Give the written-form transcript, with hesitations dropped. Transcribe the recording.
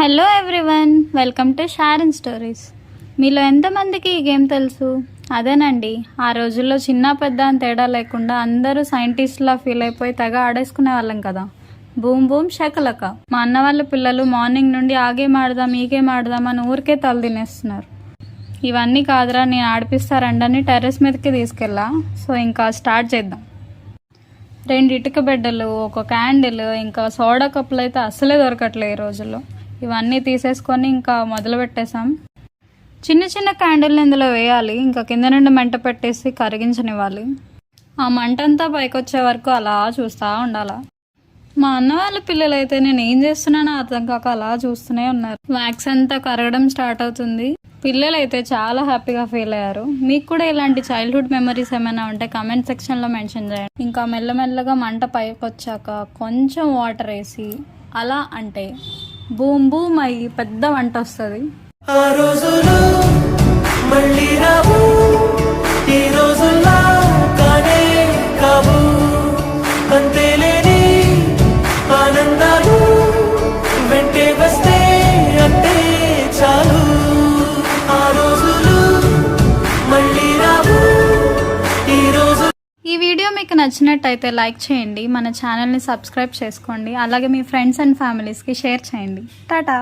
Hello everyone, welcome to Sharon stories. మీలో ఎంతమందికి ఈ గేమ్ తెలుసు? అదేనండి, ఆ రోజుల్లో చిన్న పెద్ద అని తేడా లేకుండా అందరూ సైంటిస్ట్లా ఫీల్ అయిపోయి తెగ ఆడేసుకునే వాళ్ళం కదా. Boom boom Shakalaka. మా అన్న వాళ్ళ పిల్లలు మార్నింగ్ నుండి ఆ గేమ్ ఆడదాం ఈ గేమ్ ఆడదాం అని ఊరికే తల తినేస్తున్నారు. ఇవన్నీ కాదురా, నేను ఆడిపిస్తారండని టెర్రస్ మీదకి తీసుకెళ్ళా. సో ఇంకా స్టార్ట్ చేద్దాం. 2 ఇటుక బిడ్డలు, ఒక క్యాండిల్, ఇంకా సోడా కప్పులు అయితే అస్సలే దొరకట్లేదు ఈ రోజుల్లో. ఇవన్నీ తీసేసుకొని ఇంకా మొదలు పెట్టేశాం. చిన్న చిన్న క్యాండిల్ని ఇందులో వేయాలి. ఇంకా కింద నుండి మంట పెట్టేసి కరిగించనివ్వాలి. ఆ మంట అంతా పైకి వచ్చే వరకు అలా చూస్తూ ఉండాలా. మా అన్న వాళ్ళ పిల్లలు అయితే నేను ఏం చేస్తున్నానో అర్థం కాక అలా చూస్తూనే ఉన్నారు. వ్యాక్స్ అంతా కరగడం స్టార్ట్ అవుతుంది. పిల్లలు అయితే చాలా హ్యాపీగా ఫీల్ అయ్యారు. మీకు కూడా ఇలాంటి చైల్డ్హుడ్ మెమరీస్ ఏమైనా ఉంటే కామెంట్ సెక్షన్లో మెన్షన్ చేయండి. ఇంకా మెల్లమెల్లగా మంట పైకి వచ్చాక కొంచెం వాటర్ వేసి అలా అంటే బూమ్ బూమ్ అయ్యి పెద్ద వంట వస్తుంది. ఈ వీడియో మీకు నచ్చినట్టయితే లైక్ చేయండి, మన ఛానల్ని సబ్స్క్రైబ్ చేసుకోండి, అలాగే మీ ఫ్రెండ్స్ అండ్ ఫ్యామిలీస్కి షేర్ చేయండి. టాటా.